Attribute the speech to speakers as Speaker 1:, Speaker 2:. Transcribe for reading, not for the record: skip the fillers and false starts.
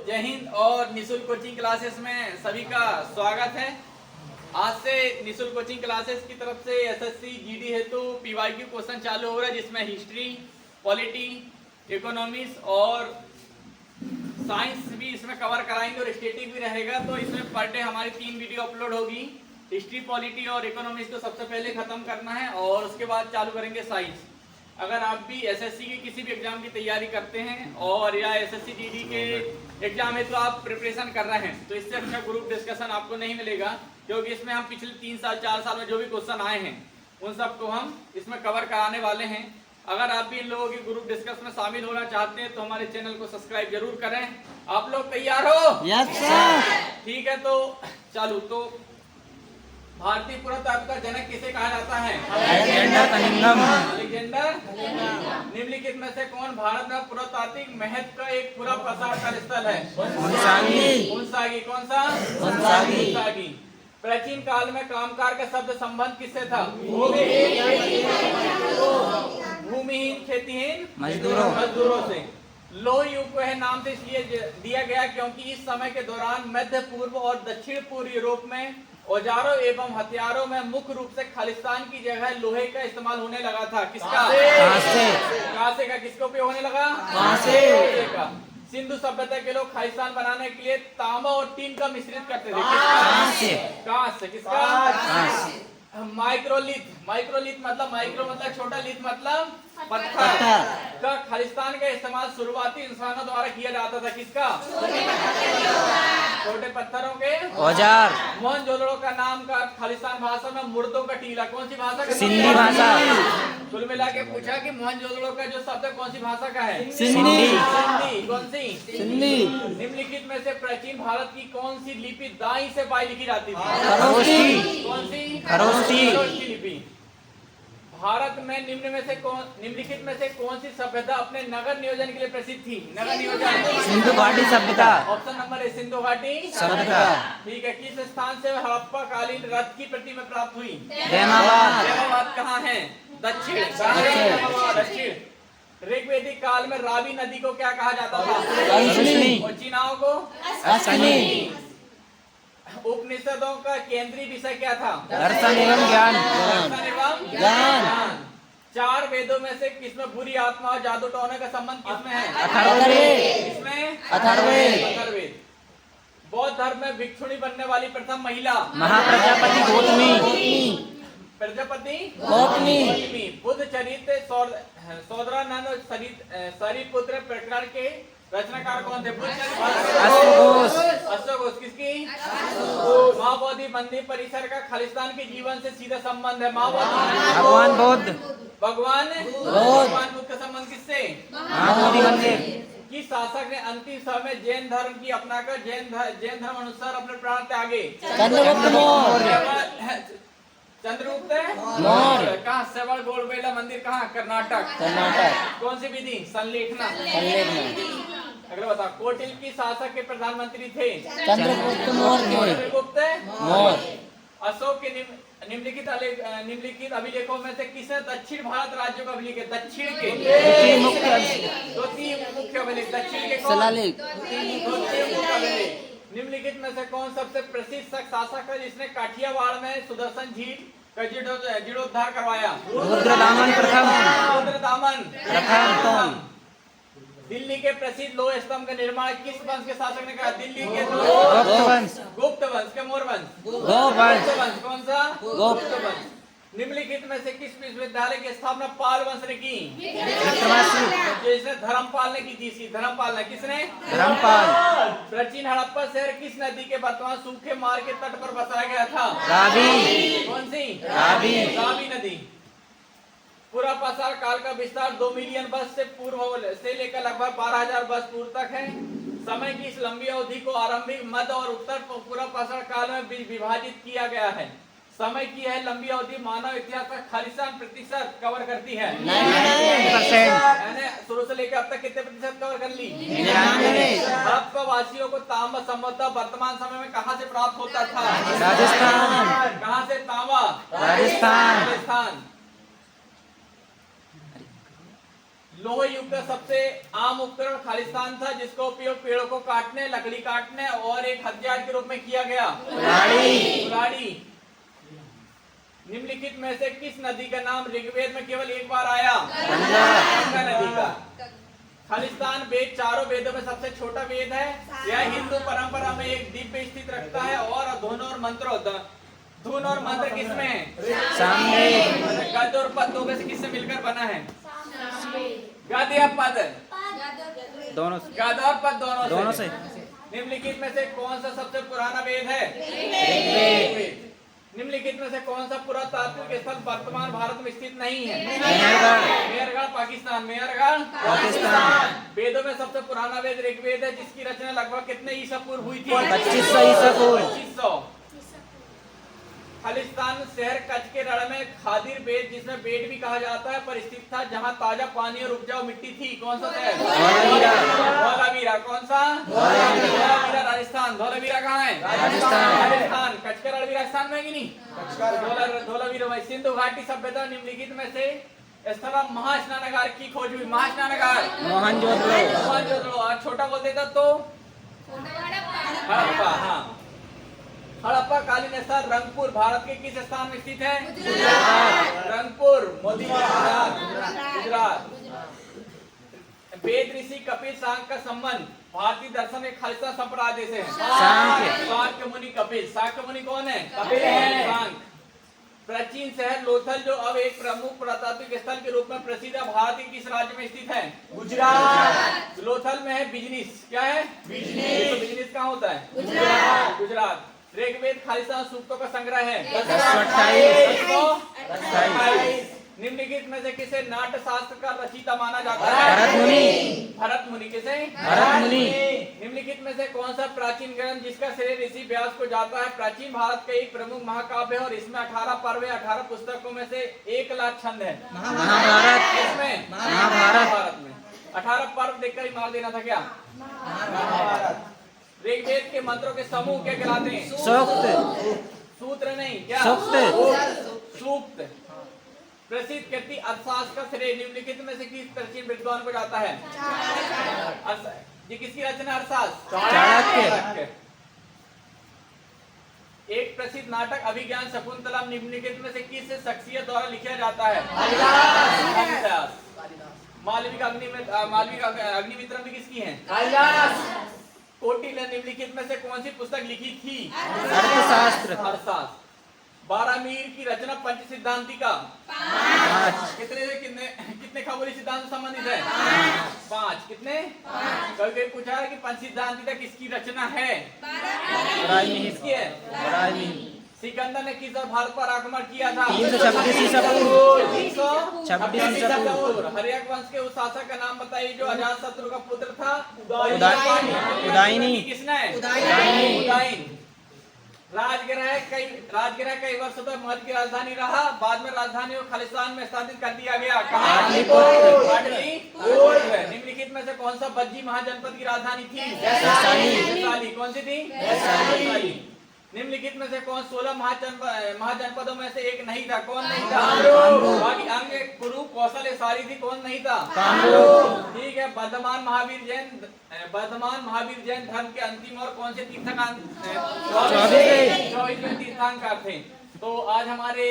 Speaker 1: जय हिंद और निशुल्क कोचिंग क्लासेस में सभी का स्वागत है। आज से निशुल्क कोचिंग क्लासेस की तरफ से एसएससी जीडी हेतु पीवाईक्यू क्वेश्चन चालू हो रहा है, जिसमें हिस्ट्री, पॉलिटी, इकोनॉमिक्स और साइंस भी इसमें कवर कराएंगे और स्टैटिक भी रहेगा। तो इसमें पर डे हमारी 3 वीडियो अपलोड होगी। हिस्ट्री, पॉलिटी और इकोनॉमिक्स को सबसे पहले खत्म करना है और उसके बाद चालू करेंगे साइंस। अगर आप भी एसएससी की किसी भी एग्जाम की तैयारी करते हैं और या एसएससी जीडी के एग्जाम है तो आप प्रिपरेशन कर रहे हैं, तो इससे अच्छा ग्रुप डिस्कशन आपको नहीं मिलेगा, क्योंकि इसमें हम पिछले 3 साल 4 साल में जो भी क्वेश्चन आए हैं उन सबको हम इसमें कवर कराने वाले हैं। अगर आप भी इन लोगों के ग्रुप डिस्कशन में शामिल होना चाहते हैं तो हमारे चैनल को सब्सक्राइब जरूर करें। आप लोग तैयार हो?
Speaker 2: Yes sir.
Speaker 1: ठीक है, तो चालू। तो भारतीय पुरातत्व का जनक किसे कहा जाता है?
Speaker 2: Alexander Cunningham.
Speaker 1: अलेक्जेंडर। निम्नलिखित में से कौन भारत में पुरातात्विक महत्व का एक पूरा प्रसार का स्थल है? मुनसागी। कौन सा? मुनसागी। प्राचीन काल में कामकार का शब्द संबंध किससे था? भूमिहीन खेतीहीन मजदूरों से। लोह युग को यह नाम से इसलिए दिया गया क्योंकि इस समय के दौरान मध्य पूर्व और दक्षिण पूर्व यूरोप में औजारों एवं हथियारों में मुख्य रूप से खालिस्तान की जगह लोहे का इस्तेमाल होने लगा था। किसका? कांसे का। किसका उपयोग होने लगा? कांसे का। सिंधु सभ्यता के लोग खालिस्तान बनाने के लिए तांबा और टीन का मिश्रित करते थे। कांसे। किसका? माइक्रोलिथ। माइक्रोलिथ मतलब छोटा, लिथ मतलब पत्थर का खालिस्तान का इस्तेमाल शुरुआती इंसानों द्वारा किया जाता था। किसका? छोटे पत्थरों के
Speaker 2: औजार।
Speaker 1: मोहनजोदड़ो का नाम का खालिस्तान भाषा में मुर्दों का टीला। कौन सी भाषा का?
Speaker 2: सिंधी भाषा।
Speaker 1: कुल मिला के पूछा कि मोहनजोदड़ो का जो शब्द है कौन सी भाषा का है?
Speaker 2: सिंधी।
Speaker 1: कौन सी?
Speaker 2: सिंधी।
Speaker 1: निम्नलिखित में से प्राचीन भारत की कौन सी लिपि दाई से बाई लिखी जाती थी?
Speaker 2: खरोष्टी।
Speaker 1: कौन सी?
Speaker 2: खरोष्टी
Speaker 1: लिपि। भारत में निम्नलिखित में से कौन सी सभ्यता अपने नगर नियोजन के लिए प्रसिद्ध थी? नगर नियोजन।
Speaker 2: सिंधु घाटी सभ्यता।
Speaker 1: ऑप्शन नंबर ए सिंधु घाटी
Speaker 2: सभ्यता।
Speaker 1: ठीक है। किस स्थान से हड़प्पा कालीन रथ की प्रतिमा प्राप्त हुई?
Speaker 2: जैमाबाद।
Speaker 1: कहाँ है? दक्षिण। ऋग्वेदिक काल में रावी नदी को क्या कहा जाता था? और चीनाओं को?
Speaker 2: अश्विनी।
Speaker 1: उपनिषदों का केंद्रीय विषय क्या था?
Speaker 2: दर्शन एवं ज्ञान।
Speaker 1: ज्ञान। 4 वेदों में से किसमें बुरी आत्मा और जादू टोने का संबंध किसमें है? अथर्ववेद। बौद्ध धर्म में भिक्षुणी बनने वाली प्रथम महिला?
Speaker 2: महाप्रजापति गौतमी।
Speaker 1: बुद्ध चरित्र सौदरानंद सरिपुत्र प्रकरण के रचनाकार कौन थे? अश्वघोष। किसकी? महाबोधि मंदिर परिसर का खालिस्तान के जीवन से सीधा संबंध है।
Speaker 2: भगवान बुद्ध।
Speaker 1: भगवान बुद्ध का संबंध किससे?
Speaker 2: महाबोधि मंदिर।
Speaker 1: किस शासक ने अंतिम समय में जैन धर्म की अपनाकर जैन धर्म अनुसार अपने प्राण त्यागे? चंद्रगुप्त मौर्य। कहाँ? सेवल गोलबेला मंदिर कहाँ? कर्नाटक। कौन सी विधि? संलेखना। अगला बता। कोटिल की शासक के प्रधानमंत्री थे? चंद्रगुप्त मौर्य। अशोक के निम्नलिखित अभिलेखों में से किसने दक्षिण भारत राज्यों का अभिलेख? दक्षिण के दो तीन मुख्य अभिलेख। दक्षिण के निम्नलिखित में से कौन सबसे प्रसिद्ध शासक है जिसने काठियावाड़ में सुदर्शन झील का जीर्णोद्धार करवाया?
Speaker 2: रुद्रदामन प्रथम।
Speaker 1: दिल्ली के प्रसिद्ध लोह स्तंभ का निर्माण किस वंश के शासक ने कहा? दिल्ली के गुप्त वंश के मोर वंश। कौन सा? गुप्त वंश। निम्नलिखित में से किस विश्वविद्यालय की स्थापना पाल वंश ने की? जिसने धर्मपाल ने की थी। धर्मपाल ने। किसने? धर्मपाल। प्राचीन हड़प्पा शहर किस नदी के वर्तमान सूखे मार्ग के तट पर बसाया गया था? रावी। कौन सी? रावी नदी। पूरा पाषाण काल का विस्तार 2 मिलियन वर्ष से पूर्व से लेकर लगभग 12,000 वर्ष पूर्व तक है। समय की इस लंबी अवधि को आरंभिक, मध्य और उत्तर पूरा पाषाण काल में विभाजित किया गया है। समय की यह लंबी अवधि मानव इतिहास का खालिस्तान प्रतिशत कवर करती है। 99%। शुरू से लेकर अब तक कितने प्रतिशत कवर कर ली? 99%। हड़प्पा वासियों को तांबा संभवतः वर्तमान समय में कहां से प्राप्त होता था? राजस्थान। कहां से तांबा? राजस्थान। लोहे युग का सबसे आम उपकरण खालिस्तान था, जिसका उपयोग पेड़ों को काटने, लकड़ी काटने और एक हथियार के रूप में किया गया। कुल्हाड़ी। निम्नलिखित में से किस नदी का नाम ऋग्वेद में केवल एक बार आया? गंगा नदी का। खालिस्तान वेद चारों वेदों में सबसे छोटा वेद है। यह हिंदू परंपरा में एक दीप स्थित रखता है और धुन और मंत्र किसमें? गद और पद दो में से किससे मिलकर बना है? गद या पद?
Speaker 2: दोनों
Speaker 1: गद और पद दोनों
Speaker 2: से।
Speaker 1: निम्नलिखित में से कौन सा सबसे पुराना वेद है?
Speaker 2: ऋग्वेद।
Speaker 1: निम्नलिखित में से कौन सा पुरातात्विक स्थल वर्तमान भारत में स्थित नहीं है? मेहरगढ़ पाकिस्तान। मेहरगढ़ पाकिस्तान। वेदों में सबसे पुराना वेद ऋग्वेद है, जिसकी रचना लगभग कितने ईसा पूर्व हुई थी?
Speaker 2: 2500 ईसा पूर्व।
Speaker 1: 2500। खालिस्तान शहर कच्छ के रण में खादिर बेट, जिसमें बेट भी कहा जाता है, पर स्थित था, जहां ताजा पानी और उपजाऊ मिट्टी थी। कौन सा शहर? धौलावीरा। कौन सा? धौलावीरा राजस्थान। धौलावीरा कहाँ है? राजस्थान। कच्छ का रण भी राजस्थान में है कि नहीं? धौलावीरा में सिंधु घाटी सभ्यता निम्नलिखित में से स्थल महास्नानागार की खोज हुई। महास्नानागार मोहनजोदड़ो। और छोटा बोल देता तो हड़प्पा। हाँ, हड़प्पा कालीन स्थल रंगपुर भारत के किस स्थान में स्थित है? रंगपुर मोदी गुजरात। वेद ऋषि कपिल सांख्य का संबंध भारतीय दर्शन के खालिस्तान संप्रदाय से है। शाक्य मुनि कपिल। शाक्य मुनि कौन है? कपिल है। सांख्य। प्राचीन शहर लोथल, जो अब एक प्रमुख पुरातात्विक स्थल के रूप में प्रसिद्ध है, भारत के किस राज्य में स्थित है? गुजरात। लोथल में है बिजनेस। क्या है? बिजनेस। तो बिजनेस कहाँ होता है? गुजरात। ऋग्वेद खालिस्तान सूक्तों का संग्रह है। 128। निम्नलिखित में से किसे नाट्य शास्त्र का रचयिता माना जाता है? भरत मुनि। किसे? भरत मुनि। निम्नलिखित में से कौन सा प्राचीन ग्रंथ जिसका श्रेय ऋषि व्यास को जाता है, प्राचीन भारत का एक प्रमुख महाकाव्य है और इसमें 18 पर्व 18 पुस्तकों में से 1 लाख छंद है? महाभारत। किसमें? महाभारत में 18 पर्व देखकर ही मार देना था क्या? महाभारत। ऋग्वेद के मंत्रों के समूह क्या कहलाते हैं? सूत्र नहीं, क्या? सूक्त। प्रसिद्ध कृति अर्थशास्त्र का श्रेय निम्नलिखित में से किस प्राचीन विद्वान को जाता है? ये किसकी रचना? अर्थशास्त्र चाणक्य। एक प्रसिद्ध नाटक अभिज्ञान शकुंतलम निम्नलिखित में से किस शख्सियत द्वारा लिखा जाता है? कालिदास। मालविका अग्निमित्रम भी किसकी है? कालिदास। कौटिल्य निम्नलिखित में से कौन सी पुस्तक लिखी थी? अर्थशास्त्र। बारामीर की रचना पंच सिद्धांति का कितने खगोलीय सिद्धांत से संबंधित है? 5। कितने? कभी पूछा है कि पंच सिद्धांति किसकी रचना है? किसकी है? सिकंदर ने किस भारत पर आक्रमण किया था? 326 ईसा पूर्व। हर्यक वंश के उस शासक का नाम बताइए जो अजातशत्रु का पुत्र था? उदयन। किसने? उदयन। राजगृह कई वर्षों तक मध्य की राजधानी रहा, बाद में राजधानी को खालिस्तान में स्थापित कर दिया गया। निम्नलिखित में से कौन सा बज्जी महाजनपद की राजधानी थी? वैशाली। कौन सी थी? वैशाली। निम्नलिखित में से कौन 16 महाजनपदों में से एक नहीं था? कौन नहीं था? बाकी अंग कुरु कौशल सारी थी, कौन नहीं था? ठीक है। वर्धमान महावीर जैन धर्म के अंतिम और कौन से तीर्थंकर? 24वें तीर्थंकर थे। तो आज हमारे